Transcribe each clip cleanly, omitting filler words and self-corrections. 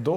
2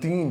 3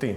3।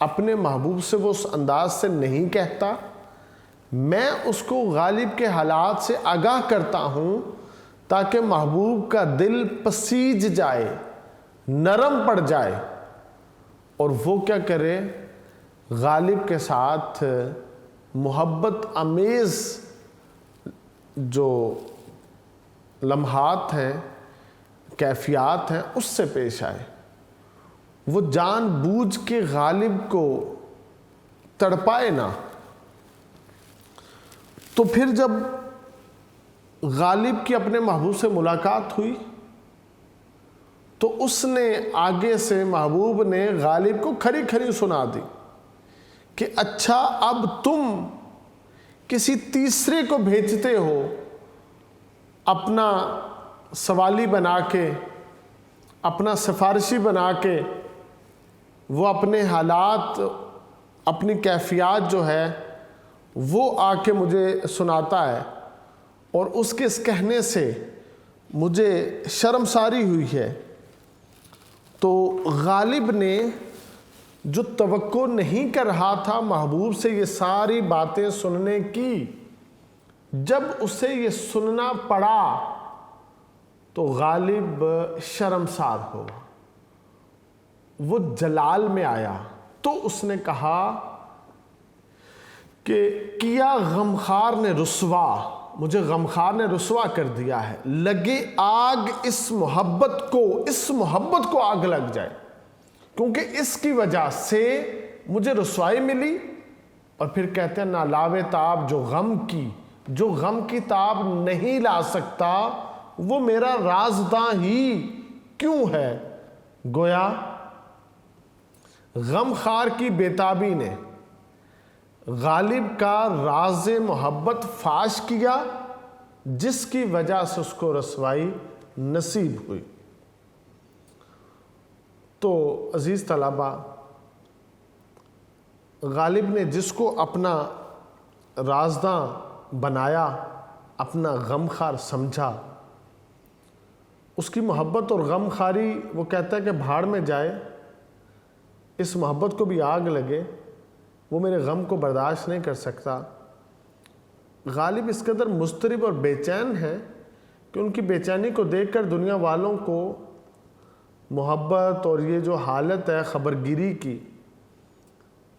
اپنے محبوب سے وہ اس انداز سے نہیں کہتا، میں اس کو غالب کے حالات سے آگاہ کرتا ہوں تاکہ محبوب کا دل پسیج جائے، نرم پڑ جائے، اور وہ کیا کرے، غالب کے ساتھ محبت امیز جو لمحات ہیں، کیفیات ہیں، اس سے پیش آئے۔ وہ جان بوجھ کے غالب کو تڑپائے نہ۔ تو پھر جب غالب کی اپنے محبوب سے ملاقات ہوئی تو اس نے آگے سے، محبوب نے غالب کو کھری کھری سنا دی کہ اچھا اب تم کسی تیسرے کو بھیجتے ہو اپنا سوالی بنا کے، اپنا سفارشی بنا کے، وہ اپنے حالات، اپنی کیفیات جو ہے وہ آ کے مجھے سناتا ہے، اور اس کے اس کہنے سے مجھے شرمساری ہوئی ہے۔ تو غالب نے جو توقع نہیں کر رہا تھا محبوب سے یہ ساری باتیں سننے کی، جب اسے یہ سننا پڑا تو غالب شرمسار ہو، وہ جلال میں آیا۔ تو اس نے کہا کہ کیا غمخوار نے رسوا، مجھے غمخوار نے رسوا کر دیا ہے، لگے آگ اس محبت کو آگ لگ جائے، کیونکہ اس کی وجہ سے مجھے رسوائی ملی۔ اور پھر کہتے ہیں نہ لاوے تاب جو غم کی تاب نہیں لا سکتا، وہ میرا رازداں ہی کیوں ہے۔ گویا غمخوار کی بیتابی نے غالب کا راز محبت فاش کیا، جس کی وجہ سے اس کو رسوائی نصیب ہوئی۔ تو عزیز طلبہ، غالب نے جس کو اپنا رازداں بنایا، اپنا غمخوار سمجھا، اس کی محبت اور غمخواری وہ کہتا ہے کہ بھاڑ میں جائے، اس محبت کو بھی آگ لگے، وہ میرے غم کو برداشت نہیں کر سکتا۔ غالب اس قدر مضطرب اور بے چین ہے کہ ان کی بے چینی کو دیکھ کر دنیا والوں کو محبت اور یہ جو حالت ہے خبرگیری کی،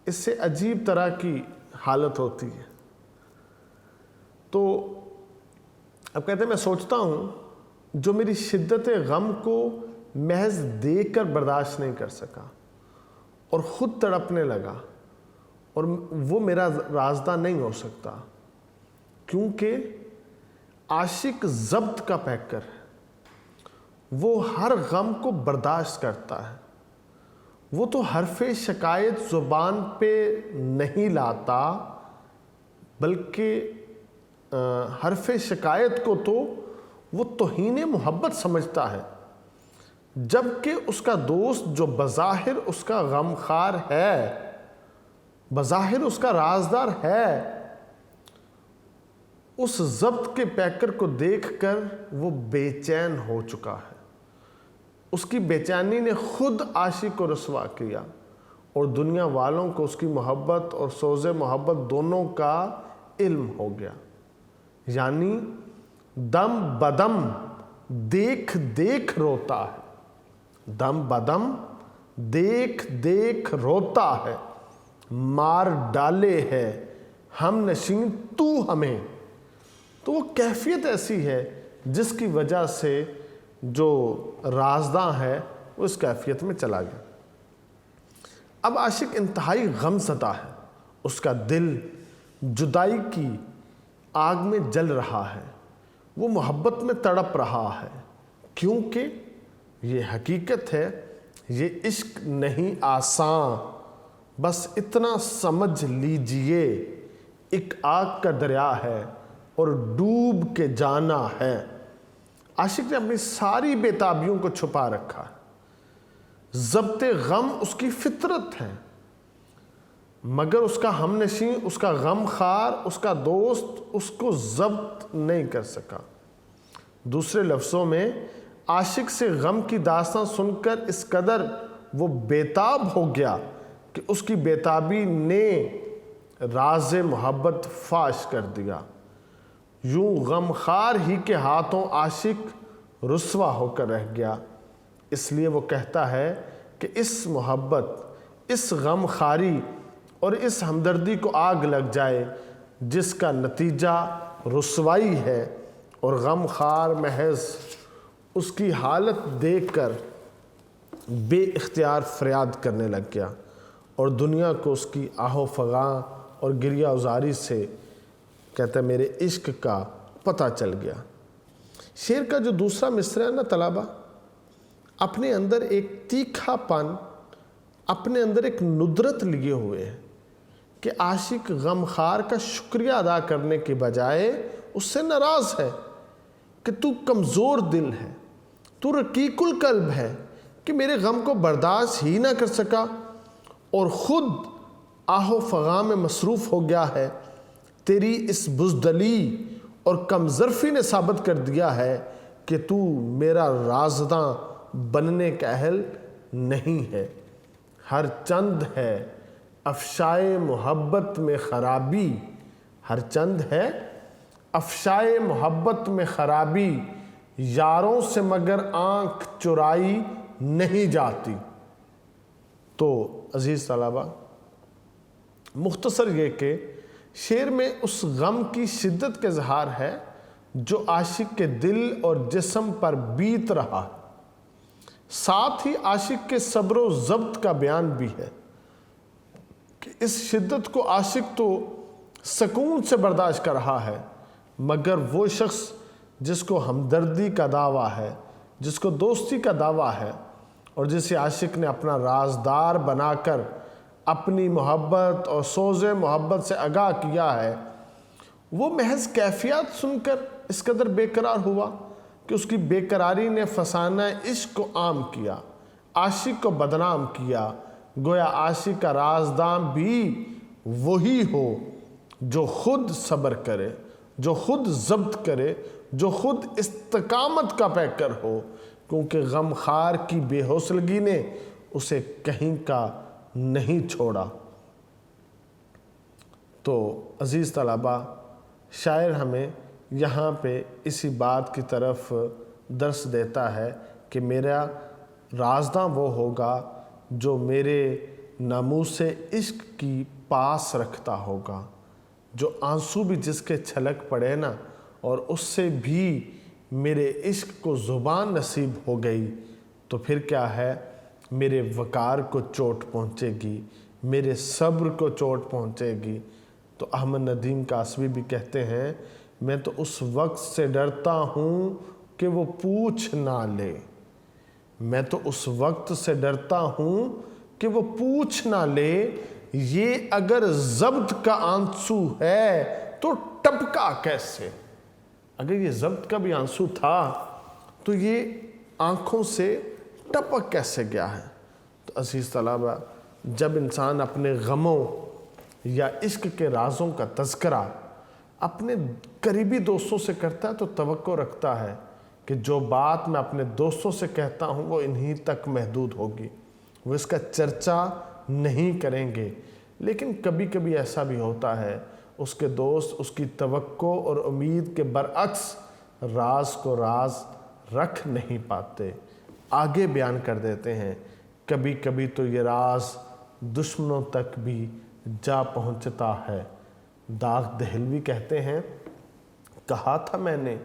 اس سے عجیب طرح کی حالت ہوتی ہے۔ تو اب کہتے ہیں میں سوچتا ہوں جو میری شدت غم کو محض دیکھ کر برداشت نہیں کر سکا اور خود تڑپنے لگا، اور وہ میرا رازداں نہیں ہو سکتا، کیونکہ عاشق ضبط کا پیکر ہے، وہ ہر غم کو برداشت کرتا ہے، وہ تو حرف شکایت زبان پہ نہیں لاتا، بلکہ حرف شکایت کو تو وہ توہین محبت سمجھتا ہے، جبکہ اس کا دوست جو بظاہر اس کا غمخوار ہے، بظاہر اس کا رازدار ہے، اس ضبط کے پیکر کو دیکھ کر وہ بے چین ہو چکا ہے۔ اس کی بے چینی نے خود عاشق کو رسوا کیا، اور دنیا والوں کو اس کی محبت اور سوز محبت دونوں کا علم ہو گیا۔ یعنی دم بدم دیکھ دیکھ روتا ہے، دم بدم دیکھ دیکھ روتا ہے، مار ڈالے ہے ہم نشین تو ہمیں۔ تو وہ کیفیت ایسی ہے جس کی وجہ سے جو رازداں ہے وہ اس کیفیت میں چلا گیا۔ اب عاشق انتہائی غم زدہ ہے، اس کا دل جدائی کی آگ میں جل رہا ہے، وہ محبت میں تڑپ رہا ہے، کیونکہ یہ حقیقت ہے، یہ عشق نہیں آسان، بس اتنا سمجھ لیجئے ایک آگ کا دریا ہے اور ڈوب کے جانا ہے۔ عاشق نے اپنی ساری بیتابیوں کو چھپا رکھا ہے، ضبط غم اس کی فطرت ہے، مگر اس کا ہم نشین، اس کا غمخوار، اس کا دوست اس کو ضبط نہیں کر سکا۔ دوسرے لفظوں میں عاشق سے غم کی داستان سن کر اس قدر وہ بیتاب ہو گیا کہ اس کی بیتابی نے راز محبت فاش کر دیا۔ یوں غم خار ہی کے ہاتھوں عاشق رسوا ہو کر رہ گیا۔ اس لیے وہ کہتا ہے کہ اس محبت، اس غم خاری اور اس ہمدردی کو آگ لگ جائے جس کا نتیجہ رسوائی ہے، اور غم خار محض اس کی حالت دیکھ کر بے اختیار فریاد کرنے لگ گیا، اور دنیا کو اس کی آہ و فغاں اور گریہ ازاری سے کہتا ہے میرے عشق کا پتہ چل گیا۔ شعر کا جو دوسرا مصرع ہے نا طلبہ، اپنے اندر ایک تیکھا پن، اپنے اندر ایک ندرت لیے ہوئے ہے کہ عاشق غمخوار کا شکریہ ادا کرنے کے بجائے اس سے ناراض ہے کہ تو کمزور دل ہے، تو رقیق القلب ہے کہ میرے غم کو برداشت ہی نہ کر سکا، اور خود آہ و فغاں میں مصروف ہو گیا ہے۔ تیری اس بزدلی اور کمظرفی نے ثابت کر دیا ہے کہ تو میرا رازداں بننے کا اہل نہیں ہے۔ ہر چند ہے افشائے محبت میں خرابی، ہر چند ہے افشائے محبت میں خرابی، یاروں سے مگر آنکھ چرائی نہیں جاتی۔ تو عزیز طلبہ، مختصر یہ کہ شعر میں اس غم کی شدت کا اظہار ہے جو عاشق کے دل اور جسم پر بیت رہا، ساتھ ہی عاشق کے صبر و ضبط کا بیان بھی ہے کہ اس شدت کو عاشق تو سکون سے برداشت کر رہا ہے، مگر وہ شخص جس کو ہمدردی کا دعویٰ ہے، جس کو دوستی کا دعویٰ ہے، اور جسے عاشق نے اپنا رازدار بنا کر اپنی محبت اور سوز محبت سے آگاہ کیا ہے، وہ محض کیفیات سن کر اس قدر بے قرار ہوا کہ اس کی بے قراری نے فسانہ عشق کو عام کیا، عاشق کو بدنام کیا۔ گویا عاشق کا رازدار بھی وہی ہو جو خود صبر کرے، جو خود ضبط کرے، جو خود استقامت کا پیکر ہو، کیونکہ غم خار کی بے حوصلگی نے اسے کہیں کا نہیں چھوڑا۔ تو عزیز طلبہ، شاعر ہمیں یہاں پہ اسی بات کی طرف درس دیتا ہے کہ میرا رازداں وہ ہوگا جو میرے ناموس عشق کی پاس رکھتا ہوگا، جو آنسو بھی جس کے چھلک پڑے نا اور اس سے بھی میرے عشق کو زبان نصیب ہو گئی تو پھر کیا ہے، میرے وقار کو چوٹ پہنچے گی، میرے صبر کو چوٹ پہنچے گی۔ تو احمد ندیم کاسبی بھی کہتے ہیں، میں تو اس وقت سے ڈرتا ہوں کہ وہ پوچھ نہ لے، میں تو اس وقت سے ڈرتا ہوں کہ وہ پوچھ نہ لے، یہ اگر ضبط کا آنسو ہے تو ٹپکا کیسے؟ اگر یہ ضبط کا بھی آنسو تھا تو یہ آنکھوں سے ٹپک کیسے گیا ہے؟ تو عزیز طلبہ، جب انسان اپنے غموں یا عشق کے رازوں کا تذکرہ اپنے قریبی دوستوں سے کرتا ہے تو توقع رکھتا ہے کہ جو بات میں اپنے دوستوں سے کہتا ہوں وہ انہی تک محدود ہوگی، وہ اس کا چرچا نہیں کریں گے۔ لیکن کبھی کبھی ایسا بھی ہوتا ہے اس کے دوست اس کی توقع اور امید کے برعکس راز کو راز رکھ نہیں پاتے، آگے بیان کر دیتے ہیں۔ کبھی کبھی تو یہ راز دشمنوں تک بھی جا پہنچتا ہے۔ داغ دہلوی کہتے ہیں، کہا تھا میں نے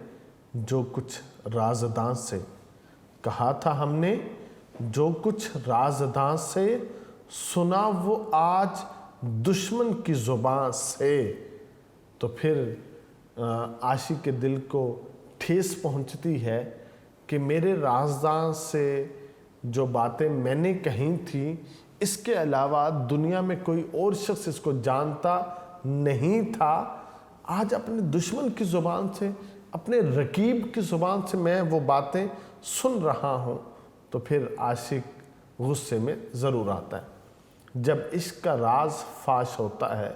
جو کچھ رازداں سے، کہا تھا ہم نے جو کچھ رازداں سے، سنا وہ آج دشمن کی زبان سے۔ تو پھر عاشق کے دل کو ٹھیس پہنچتی ہے کہ میرے رازداں سے جو باتیں میں نے کہیں تھیں، اس کے علاوہ دنیا میں کوئی اور شخص اس کو جانتا نہیں تھا، آج اپنے دشمن کی زبان سے، اپنے رقیب کی زبان سے میں وہ باتیں سن رہا ہوں۔ تو پھر عاشق غصے میں ضرور آتا ہے۔ جب عشق کا راز فاش ہوتا ہے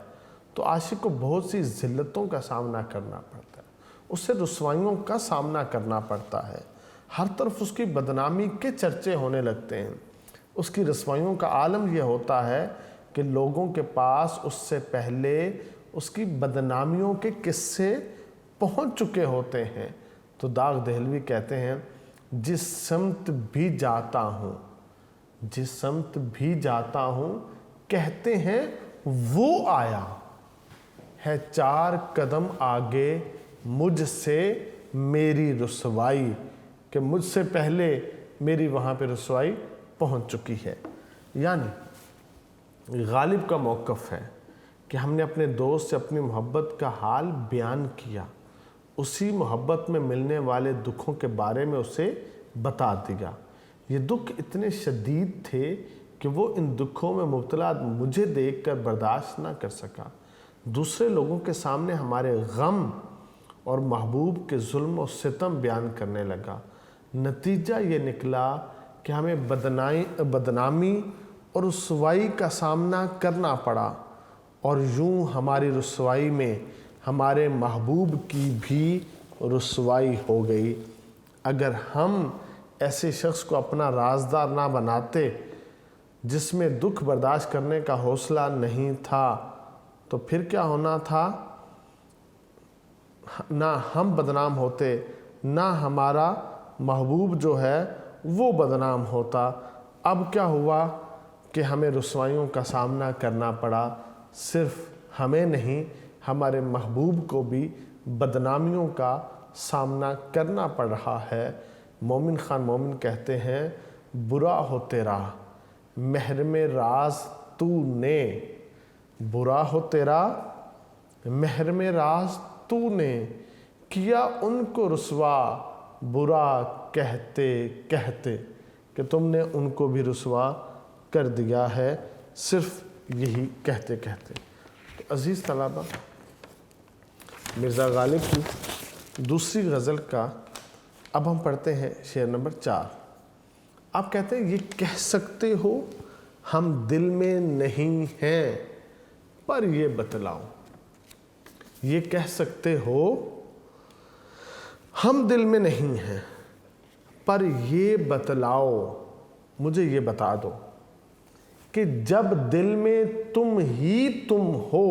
تو عاشق کو بہت سی ذلتوں کا سامنا کرنا پڑتا ہے، اس سے رسوائیوں کا سامنا کرنا پڑتا ہے۔ ہر طرف اس کی بدنامی کے چرچے ہونے لگتے ہیں۔ اس کی رسوائیوں کا عالم یہ ہوتا ہے کہ لوگوں کے پاس اس سے پہلے اس کی بدنامیوں کے قصے پہنچ چکے ہوتے ہیں۔ تو داغ دہلوی کہتے ہیں جس سمت بھی جاتا ہوں کہتے ہیں وہ آیا ہے 4 قدم آگے مجھ سے میری رسوائی، کہ مجھ سے پہلے میری وہاں پہ رسوائی پہنچ چکی ہے۔ یعنی غالب کا موقف ہے کہ ہم نے اپنے دوست سے اپنی محبت کا حال بیان کیا، اسی محبت میں ملنے والے دکھوں کے بارے میں اسے بتا دیا۔ یہ دکھ اتنے شدید تھے کہ وہ ان دکھوں میں مبتلا مجھے دیکھ کر برداشت نہ کر سکا۔ دوسرے لوگوں کے سامنے ہمارے غم اور محبوب کے ظلم و ستم بیان کرنے لگا۔ نتیجہ یہ نکلا کہ ہمیں بدنامی اور رسوائی کا سامنا کرنا پڑا، اور یوں ہماری رسوائی میں ہمارے محبوب کی بھی رسوائی ہو گئی۔ اگر ہم ایسے شخص کو اپنا رازدار نہ بناتے جس میں دکھ برداشت کرنے کا حوصلہ نہیں تھا، تو پھر کیا ہونا تھا؟ نہ ہم بدنام ہوتے، نہ ہمارا محبوب جو ہے وہ بدنام ہوتا۔ اب کیا ہوا کہ ہمیں رسوائیوں کا سامنا کرنا پڑا۔ صرف ہمیں نہیں، ہمارے محبوب کو بھی بدنامیوں کا سامنا کرنا پڑ رہا ہے۔ مومن خان مومن کہتے ہیں برا ہو تیرا محرم راز تو نے، برا ہو تیرا محرم راز تو نے، کیا ان کو رسوا برا کہتے کہتے، کہ تم نے ان کو بھی رسوا کر دیا ہے صرف یہی کہتے کہتے۔ تو عزیز طلبہ، مرزا غالب کی دوسری غزل کا اب ہم پڑھتے ہیں شعر نمبر 4۔ آپ کہتے ہیں یہ کہہ سکتے ہو ہم دل میں نہیں ہیں پر یہ بتلاؤ، یہ کہہ سکتے ہو ہم دل میں نہیں ہیں پر یہ بتلاؤ، مجھے یہ بتا دو کہ جب دل میں تم ہی تم ہو،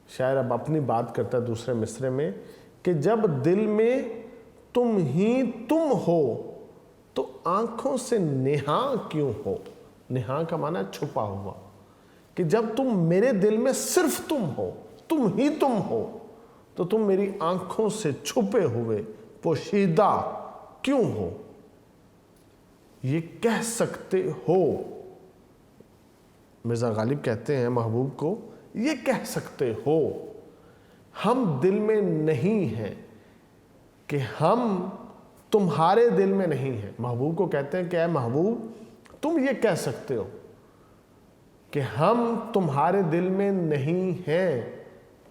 شاعر اب اپنی بات کرتا ہے دوسرے مصرے میں، کہ جب دل میں تم ہی تم ہو تو آنکھوں سے نہاں کیوں ہو؟ نہاں کا معنی چھپا ہوا، کہ جب تم میرے دل میں صرف تم ہو، تم ہی تم ہو، تو تم میری آنکھوں سے چھپے ہوئے پوشیدہ کیوں ہو؟ یہ کہہ سکتے ہو، مرزا غالب کہتے ہیں محبوب کو یہ کہہ سکتے ہو ہم دل میں نہیں ہیں، کہ ہم تمہارے دل میں نہیں ہیں۔ محبوب کو کہتے ہیں کہ اے محبوب تم یہ کہہ سکتے ہو کہ ہم تمہارے دل میں نہیں ہیں،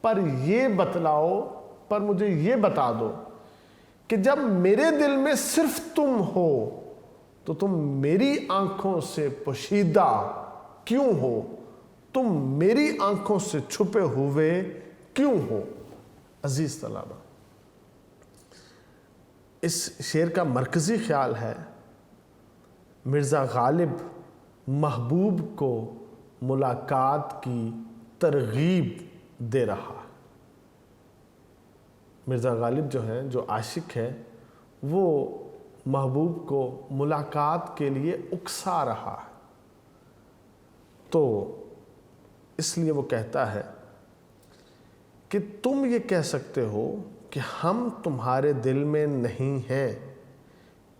پر یہ بتلاؤ، پر مجھے یہ بتا دو کہ جب میرے دل میں صرف تم ہو تو تم میری آنکھوں سے پوشیدہ کیوں ہو؟ تم میری آنکھوں سے چھپے ہوئے کیوں ہو؟ عزیز طلبہ، اس شعر کا مرکزی خیال ہے مرزا غالب محبوب کو ملاقات کی ترغیب دے رہا ہے۔ مرزا غالب جو ہیں، جو عاشق ہے، وہ محبوب کو ملاقات کے لیے اکسا رہا ہے۔ تو اس لیے وہ کہتا ہے کہ تم یہ کہہ سکتے ہو کہ ہم تمہارے دل میں نہیں ہیں،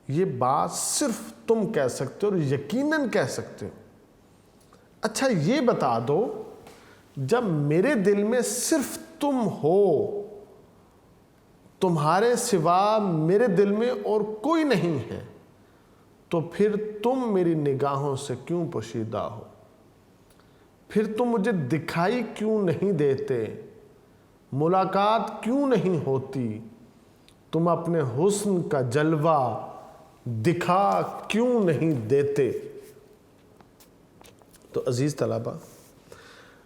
یہ بات صرف تم کہہ سکتے ہو اور یقیناً کہہ سکتے ہو۔ اچھا یہ بتا دو جب میرے دل میں صرف تم ہو، تمہارے سوا میرے دل میں اور کوئی نہیں ہے، تو پھر تم میری نگاہوں سے کیوں پوشیدہ ہو؟ پھر تم مجھے دکھائی کیوں نہیں دیتے؟ ملاقات کیوں نہیں ہوتی؟ تم اپنے حسن کا جلوہ دکھا کیوں نہیں دیتے؟ تو عزیز طلبہ،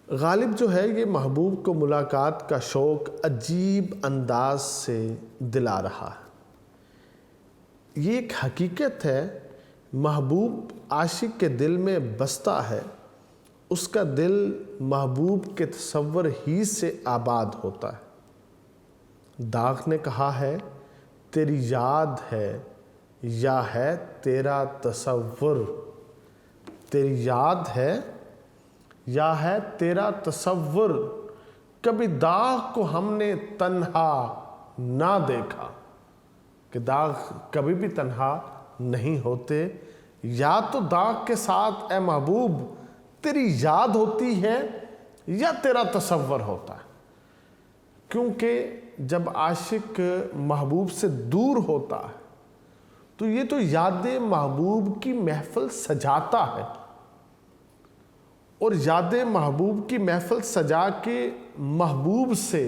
غالب جو ہے یہ محبوب کو ملاقات کا شوق عجیب انداز سے دلا رہا ہے۔ یہ ایک حقیقت ہے، محبوب عاشق کے دل میں بستا ہے، اس کا دل محبوب کے تصور ہی سے آباد ہوتا ہے۔ داغ نے کہا ہے تیری یاد ہے یا ہے تیرا تصور، تیری یاد ہے یا ہے تیرا تصور، کبھی داغ کو ہم نے تنہا نہ دیکھا، کہ داغ کبھی بھی تنہا نہیں ہوتے۔ یا تو داغ کے ساتھ اے محبوب تیری یاد ہوتی ہے یا تیرا تصور ہوتا ہے، کیونکہ جب عاشق محبوب سے دور ہوتا ہے تو یہ تو یاد محبوب کی محفل سجاتا ہے، اور یاد محبوب کی محفل سجا کے محبوب سے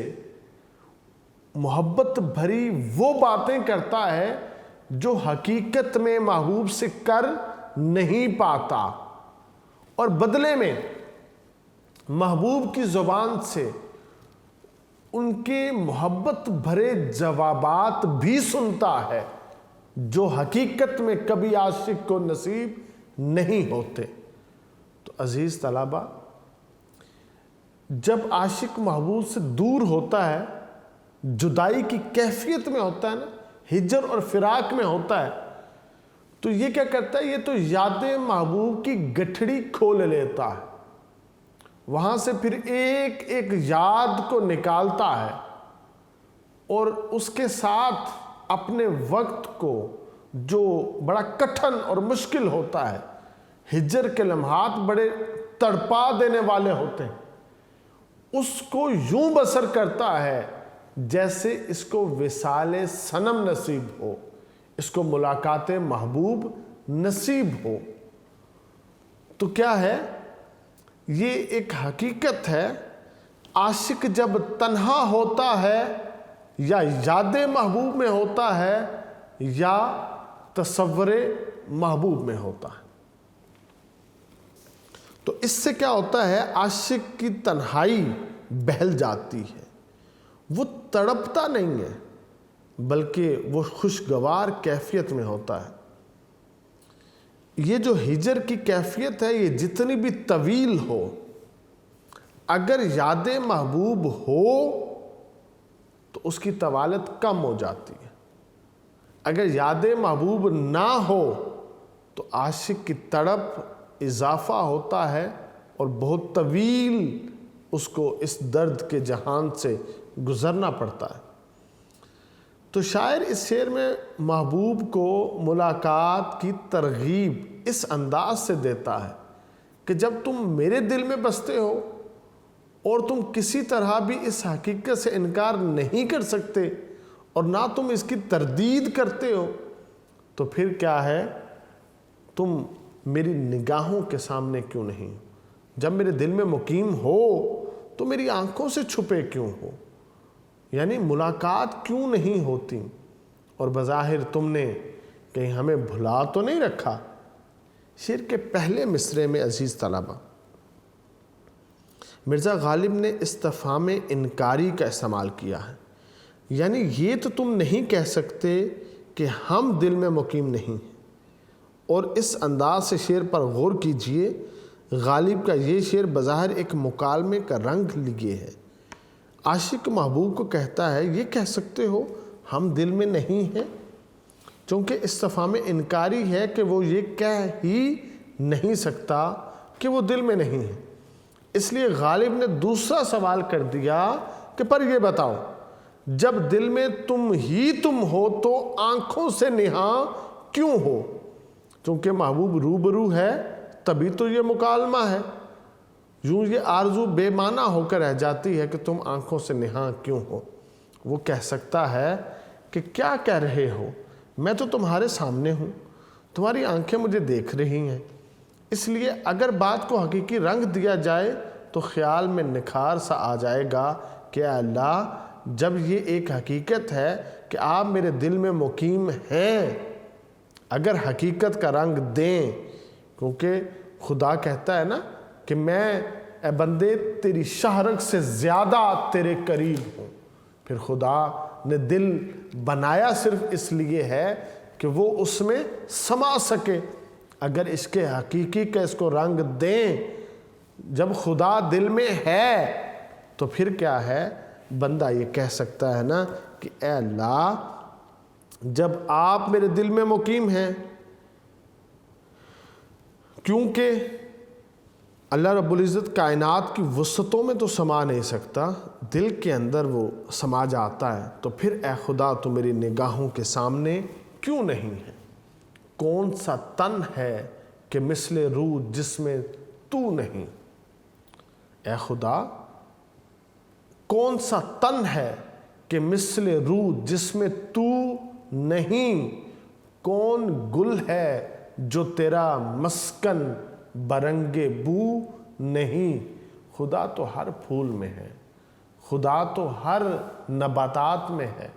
محبت بھری وہ باتیں کرتا ہے جو حقیقت میں محبوب سے کر نہیں پاتا، اور بدلے میں محبوب کی زبان سے ان کے محبت بھرے جوابات بھی سنتا ہے جو حقیقت میں کبھی عاشق کو نصیب نہیں ہوتے۔ تو عزیز طلبہ، جب عاشق محبوب سے دور ہوتا ہے، جدائی کی کیفیت میں ہوتا ہے نا، ہجر اور فراق میں ہوتا ہے، تو یہ کیا کرتا ہے؟ یہ تو یاد محبوب کی گٹھڑی کھول لیتا ہے، وہاں سے پھر ایک ایک یاد کو نکالتا ہے، اور اس کے ساتھ اپنے وقت کو جو بڑا کٹھن اور مشکل ہوتا ہے، ہجر کے لمحات بڑے تڑپا دینے والے ہوتے ہیں، اس کو یوں بسر کرتا ہے جیسے اس کو وصال صنم نصیب ہو، اس کو ملاقات محبوب نصیب ہو۔ تو کیا ہے؟ یہ ایک حقیقت ہے، عاشق جب تنہا ہوتا ہے یا یاد محبوب میں ہوتا ہے یا تصور محبوب میں ہوتا ہے، تو اس سے کیا ہوتا ہے؟ عاشق کی تنہائی بہل جاتی ہے، وہ تڑپتا نہیں ہے بلکہ وہ خوشگوار کیفیت میں ہوتا ہے۔ یہ جو ہجر کی کیفیت ہے، یہ جتنی بھی طویل ہو، اگر یاد محبوب ہو تو اس کی طوالت کم ہو جاتی ہے، اگر یاد محبوب نہ ہو تو عاشق کی تڑپ اضافہ ہوتا ہے اور بہت طویل اس کو اس درد کے جہان سے گزرنا پڑتا ہے۔ تو شاعر اس شعر میں محبوب کو ملاقات کی ترغیب اس انداز سے دیتا ہے کہ جب تم میرے دل میں بستے ہو اور تم کسی طرح بھی اس حقیقت سے انکار نہیں کر سکتے اور نہ تم اس کی تردید کرتے ہو، تو پھر کیا ہے؟ تم میری نگاہوں کے سامنے کیوں نہیں؟ جب میرے دل میں مقیم ہو تو میری آنکھوں سے چھپے کیوں ہو؟ یعنی ملاقات کیوں نہیں ہوتی؟ اور بظاہر تم نے کہیں ہمیں بھلا تو نہیں رکھا؟ شعر کے پہلے مصرعے میں عزیز طلبہ، مرزا غالب نے استفہام انکاری کا استعمال کیا ہے، یعنی یہ تو تم نہیں کہہ سکتے کہ ہم دل میں مقیم نہیں ہیں۔ اور اس انداز سے شعر پر غور کیجئے، غالب کا یہ شعر بظاہر ایک مکالمے کا رنگ لیے ہے۔ عاشق محبوب کو کہتا ہے یہ کہہ سکتے ہو ہم دل میں نہیں ہیں، چونکہ استفہام انکاری ہے کہ وہ یہ کہہ ہی نہیں سکتا کہ وہ دل میں نہیں ہے، اس لیے غالب نے دوسرا سوال کر دیا کہ پر یہ بتاؤ، جب دل میں تم ہی تم ہو تو آنکھوں سے نہاں کیوں ہو؟ چونکہ محبوب روبرو ہے تبھی تو یہ مکالمہ ہے، یوں یہ آرزو بے معنی ہو کر رہ جاتی ہے کہ تم آنکھوں سے نہاں کیوں ہو۔ وہ کہہ سکتا ہے کہ کیا کہہ رہے ہو؟ میں تو تمہارے سامنے ہوں، تمہاری آنکھیں مجھے دیکھ رہی ہیں، اس لیے اگر بات کو حقیقی رنگ دیا جائے تو خیال میں نکھار سا آ جائے گا کہ اے اللہ، جب یہ ایک حقیقت ہے کہ آپ میرے دل میں مقیم ہیں، اگر حقیقت کا رنگ دیں، کیونکہ خدا کہتا ہے نا کہ میں اے بندے تیری شہرگ سے زیادہ تیرے قریب ہوں۔ پھر خدا نے دل بنایا صرف اس لیے ہے کہ وہ اس میں سما سکے۔ اگر اس کے حقیقی کا اس کو رنگ دیں، جب خدا دل میں ہے تو پھر کیا ہے، بندہ یہ کہہ سکتا ہے نا کہ اے اللہ جب آپ میرے دل میں مقیم ہیں، کیونکہ اللہ رب العزت کائنات کی وسعتوں میں تو سما نہیں سکتا، دل کے اندر وہ سما جاتا ہے، تو پھر اے خدا تو میری نگاہوں کے سامنے کیوں نہیں ہے؟ کون سا تن ہے کہ مثل روح جس میں تو نہیں؟ اے خدا کون سا تن ہے کہ مثل روح جس میں تو نہیں؟ کون گل ہے جو تیرا مسکن برنگ بو نہیں؟ خدا تو ہر پھول میں ہے، خدا تو ہر نباتات میں ہے،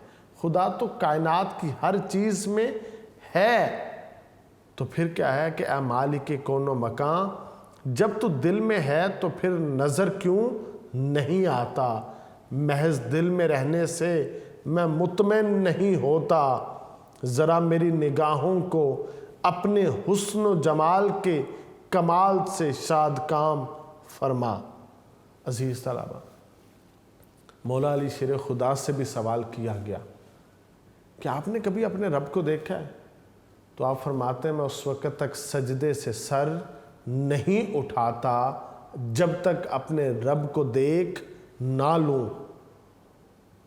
خدا تو کائنات کی ہر چیز میں ہے، تو پھر کیا ہے کہ اے مالک کون و مکان، جب تو دل میں ہے تو پھر نظر کیوں نہیں آتا؟ محض دل میں رہنے سے میں مطمئن نہیں ہوتا، ذرا میری نگاہوں کو اپنے حسن و جمال کے کمال سے شاد کام فرما۔ عزیز طلبہ، مولا علی شیر خدا سے بھی سوال کیا گیا کہ آپ نے کبھی اپنے رب کو دیکھا ہے؟ تو آپ فرماتے ہیں میں اس وقت تک سجدے سے سر نہیں اٹھاتا جب تک اپنے رب کو دیکھ نہ لوں۔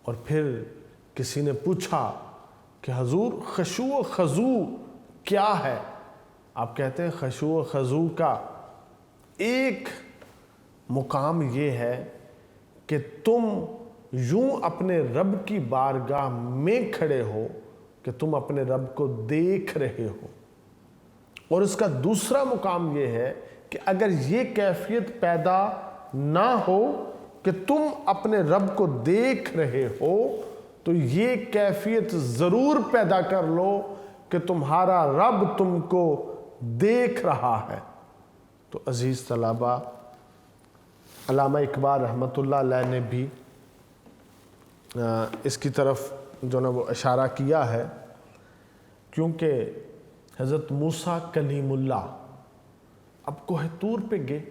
اور پھر کسی نے پوچھا کہ حضور خشوع و خضوع کیا ہے؟ آپ کہتے ہیں خشوع و خضوع کا ایک مقام یہ ہے کہ تم یوں اپنے رب کی بارگاہ میں کھڑے ہو کہ تم اپنے رب کو دیکھ رہے ہو، اور اس کا دوسرا مقام یہ ہے کہ اگر یہ کیفیت پیدا نہ ہو کہ تم اپنے رب کو دیکھ رہے ہو تو یہ کیفیت ضرور پیدا کر لو کہ تمہارا رب تم کو دیکھ رہا ہے۔ تو عزیز طلبہ، علامہ اقبال رحمۃ اللہ علیہ نے بھی اس کی طرف جو نا وہ اشارہ کیا ہے، کیونکہ حضرت موسیٰ کلیم اللہ اب کوہ طور پہ گئے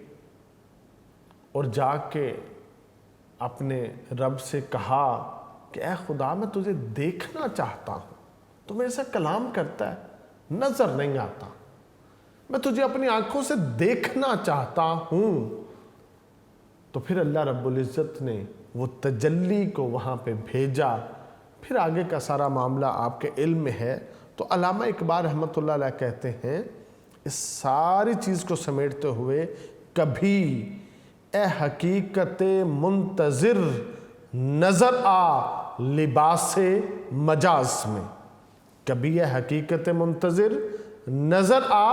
اور جا کے اپنے رب سے کہا کہ اے خدا میں تجھے دیکھنا چاہتا ہوں، تو میرے سے کلام کرتا ہے، نظر نہیں آتا، میں تجھے اپنی آنکھوں سے دیکھنا چاہتا ہوں۔ تو پھر اللہ رب العزت نے وہ تجلی کو وہاں پہ بھیجا۔ پھر آگے کا سارا معاملہ آپ کے علم میں ہے۔ تو علامہ اقبال رحمۃ اللہ علیہ کہتے ہیں اس ساری چیز کو سمیٹتے ہوئے، کبھی اے حقیقت منتظر نظر آ لباس مجاز میں، کبھی اے حقیقت منتظر نظر آ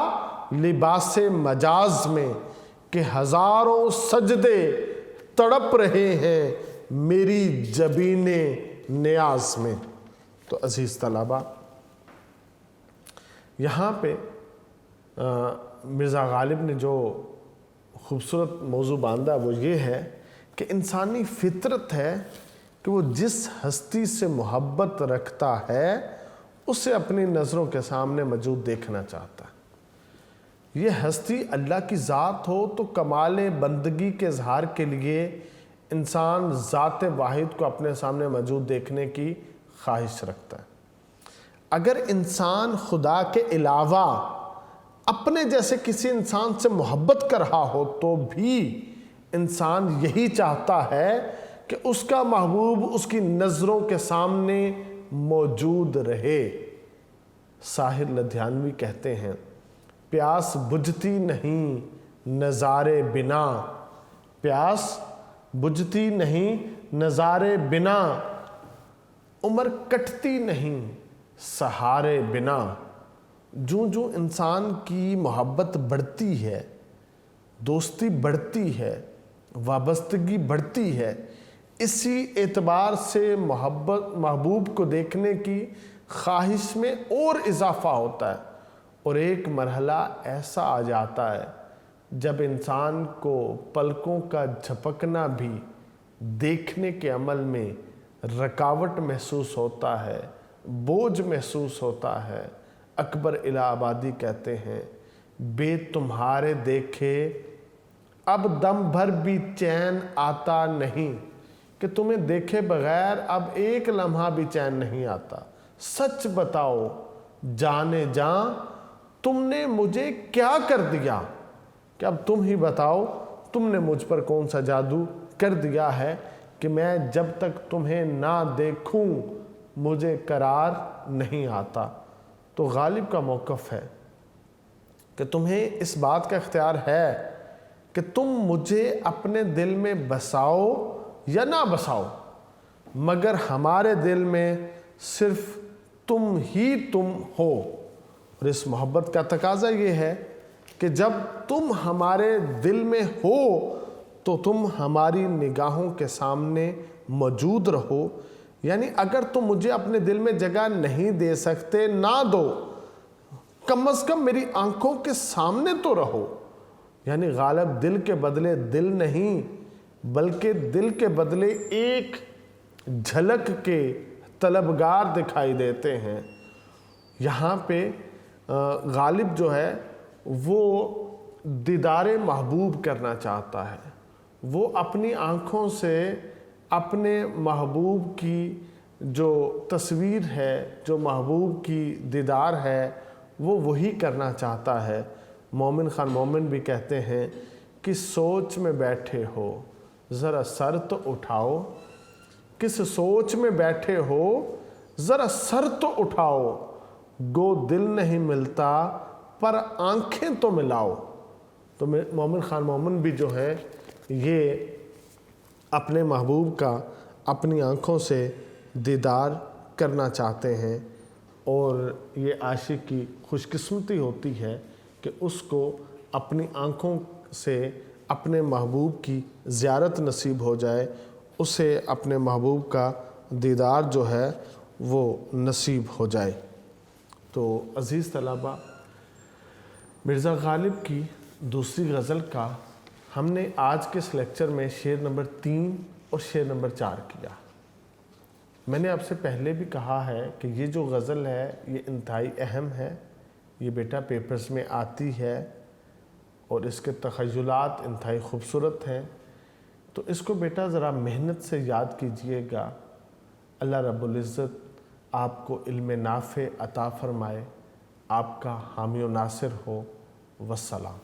لباس مجاز میں، کہ ہزاروں سجدے تڑپ رہے ہیں میری جبین نیاز میں۔ تو عزیز طلبہ، یہاں پہ مرزا غالب نے جو خوبصورت موضوع باندھا وہ یہ ہے کہ انسانی فطرت ہے کہ وہ جس ہستی سے محبت رکھتا ہے اسے اپنی نظروں کے سامنے موجود دیکھنا چاہتا ہے۔ یہ ہستی اللہ کی ذات ہو تو کمال بندگی کے اظہار کے لیے انسان ذات واحد کو اپنے سامنے موجود دیکھنے کی خواہش رکھتا ہے۔ اگر انسان خدا کے علاوہ اپنے جیسے کسی انسان سے محبت کر رہا ہو تو بھی انسان یہی چاہتا ہے کہ اس کا محبوب اس کی نظروں کے سامنے موجود رہے۔ ساحر لدھیانوی کہتے ہیں، پیاس بجھتی نہیں نظارے بنا، پیاس بجھتی نہیں نظارے بنا، عمر کٹتی نہیں سہارے بنا۔ جو انسان کی محبت بڑھتی ہے، دوستی بڑھتی ہے، وابستگی بڑھتی ہے، اسی اعتبار سے محبوب کو دیکھنے کی خواہش میں اور اضافہ ہوتا ہے، اور ایک مرحلہ ایسا آ جاتا ہے جب انسان کو پلکوں کا جھپکنا بھی دیکھنے کے عمل میں رکاوٹ محسوس ہوتا ہے، بوجھ محسوس ہوتا ہے، اکبر الہ آبادی کہتے ہیں بے تمہارے دیکھے اب دم بھر بھی چین آتا نہیں، کہ تمہیں دیکھے بغیر اب ایک لمحہ بھی چین نہیں آتا۔ سچ بتاؤ جانے جاں تم نے مجھے کیا کر دیا، کہ اب تم ہی بتاؤ تم نے مجھ پر کون سا جادو کر دیا ہے کہ میں جب تک تمہیں نہ دیکھوں مجھے قرار نہیں آتا۔ تو غالب کا موقف ہے کہ تمہیں اس بات کا اختیار ہے کہ تم مجھے اپنے دل میں بساؤ یا نہ بساؤ، مگر ہمارے دل میں صرف تم ہی تم ہو۔ اور اس محبت کا تقاضا یہ ہے کہ جب تم ہمارے دل میں ہو تو تم ہماری نگاہوں کے سامنے موجود رہو، یعنی اگر تم مجھے اپنے دل میں جگہ نہیں دے سکتے نہ دو، کم از کم میری آنکھوں کے سامنے تو رہو۔ یعنی غالب دل کے بدلے دل نہیں بلکہ دل کے بدلے ایک جھلک کے طلبگار دکھائی دیتے ہیں۔ یہاں پہ غالب جو ہے وہ دیدار محبوب کرنا چاہتا ہے، وہ اپنی آنکھوں سے اپنے محبوب کی جو تصویر ہے، جو محبوب کی دیدار ہے، وہ وہی کرنا چاہتا ہے۔ مومن خان مومن بھی کہتے ہیں کہ سوچ میں بیٹھے ہو ذرا سر تو اٹھاؤ، کس سوچ میں بیٹھے ہو ذرا سر تو اٹھاؤ، گو دل نہیں ملتا پر آنکھیں تو ملاؤ۔ تو مومن خان مومن بھی جو ہے یہ اپنے محبوب کا اپنی آنکھوں سے دیدار کرنا چاہتے ہیں، اور یہ عاشق کی خوش قسمتی ہوتی ہے کہ اس کو اپنی آنکھوں سے اپنے محبوب کی زیارت نصیب ہو جائے، اسے اپنے محبوب کا دیدار جو ہے وہ نصیب ہو جائے۔ تو عزیز طلباء، مرزا غالب کی دوسری غزل کا ہم نے آج کے اس لیکچر میں شعر نمبر 3 اور شعر نمبر 4 کیا۔ میں نے آپ سے پہلے بھی کہا ہے کہ یہ جو غزل ہے یہ انتہائی اہم ہے، یہ بیٹا پیپرز میں آتی ہے اور اس کے تخیلات انتہائی خوبصورت ہیں، تو اس کو بیٹا ذرا محنت سے یاد کیجئے گا۔ اللہ رب العزت آپ کو علم نافع عطا فرمائے، آپ کا حامی و ناصر ہو۔ والسلام۔